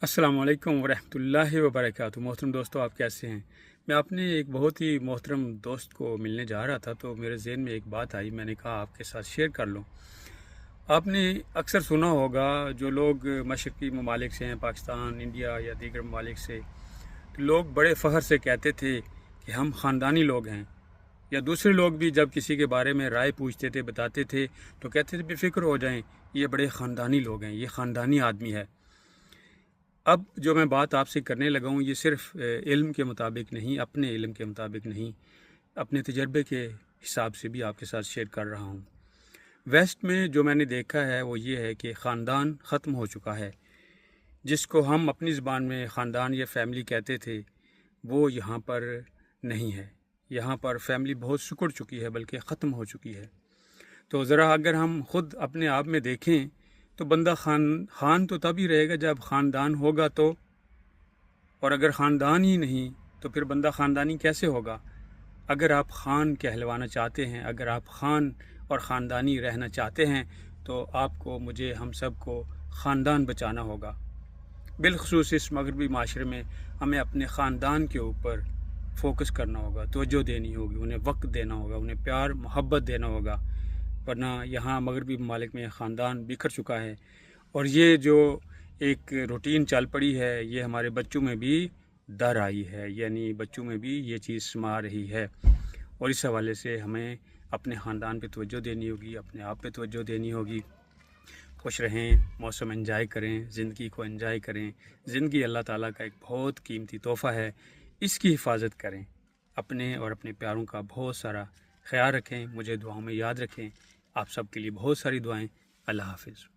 अस्सलाम वालेकुम वरहमतुल्लाहि वबरकातुहू। मोहतरम दोस्तों, आप कैसे हैं? मैं अपने एक बहुत ही मोहतरम दोस्त को मिलने जा रहा था तो मेरे जहन में एक बात आई। मैंने कहा आपके साथ शेयर कर लूं। आपने अक्सर सुना होगा, जो लोग मशरक़ी ममालिक से हैं, पाकिस्तान, इंडिया या दीगर ममालिक से, तो लोग बड़े फ़ख्र से कहते थे कि हम ख़ानदानी लोग हैं। या दूसरे लोग भी जब किसी के बारे में राय पूछते थे, बताते थे, तो कहते थे बेफ़िक्र हो जाएं, ये बड़े ख़ानदानी लोग हैं, ये ख़ानदानी आदमी है। अब जो मैं बात आपसे करने लगा हूँ, ये सिर्फ़ इल्म के मुताबिक नहीं, अपने इल्म के मुताबिक नहीं, अपने तजर्बे के हिसाब से भी आपके साथ शेयर कर रहा हूँ। वेस्ट में जो मैंने देखा है वो ये है कि ख़ानदान ख़त्म हो चुका है। जिसको हम अपनी ज़बान में ख़ानदान या फैमिली कहते थे, वो यहाँ पर नहीं है। यहाँ पर फैमिली बहुत सिकुड़ चुकी है, बल्कि ख़त्म हो चुकी है। तो ज़रा अगर हम ख़ुद अपने आप में देखें तो बंदा खान तो तभी रहेगा जब ख़ानदान होगा तो, और अगर ख़ानदान ही नहीं तो फिर बंदा ख़ानदानी कैसे होगा? अगर आप खान कहलवाना चाहते हैं, अगर आप खान और ख़ानदानी रहना चाहते हैं, तो आपको, मुझे, हम सब को ख़ानदान बचाना होगा। बिलख़ुसूस इस मगरबी माशरे में हमें अपने ख़ानदान के ऊपर फ़ोकस करना होगा, तवज्जो देनी होगी, उन्हें वक्त देना होगा, उन्हें प्यार मोहब्बत देना होगा। वरना यहाँ मगरबी ममालिक में ख़ानदान बिखर चुका है, और ये जो एक रूटीन चल पड़ी है, ये हमारे बच्चों में भी दर आई है, यानी बच्चों में भी ये चीज़ समा रही है। और इस हवाले से हमें अपने ख़ानदान पे तवज्जो देनी होगी, अपने आप पे तवज्जो देनी होगी। खुश रहें, मौसम एंजॉय करें, ज़िंदगी को एंजॉय करें। ज़िंदगी अल्लाह ताला का एक बहुत कीमती तोहफ़ा है, इसकी हिफाजत करें। अपने और अपने प्यारों का बहुत सारा ख्याल रखें, मुझे दुआओं में याद रखें। आप सब के लिए बहुत सारी दुआएं। अल्लाह हाफ़िज़।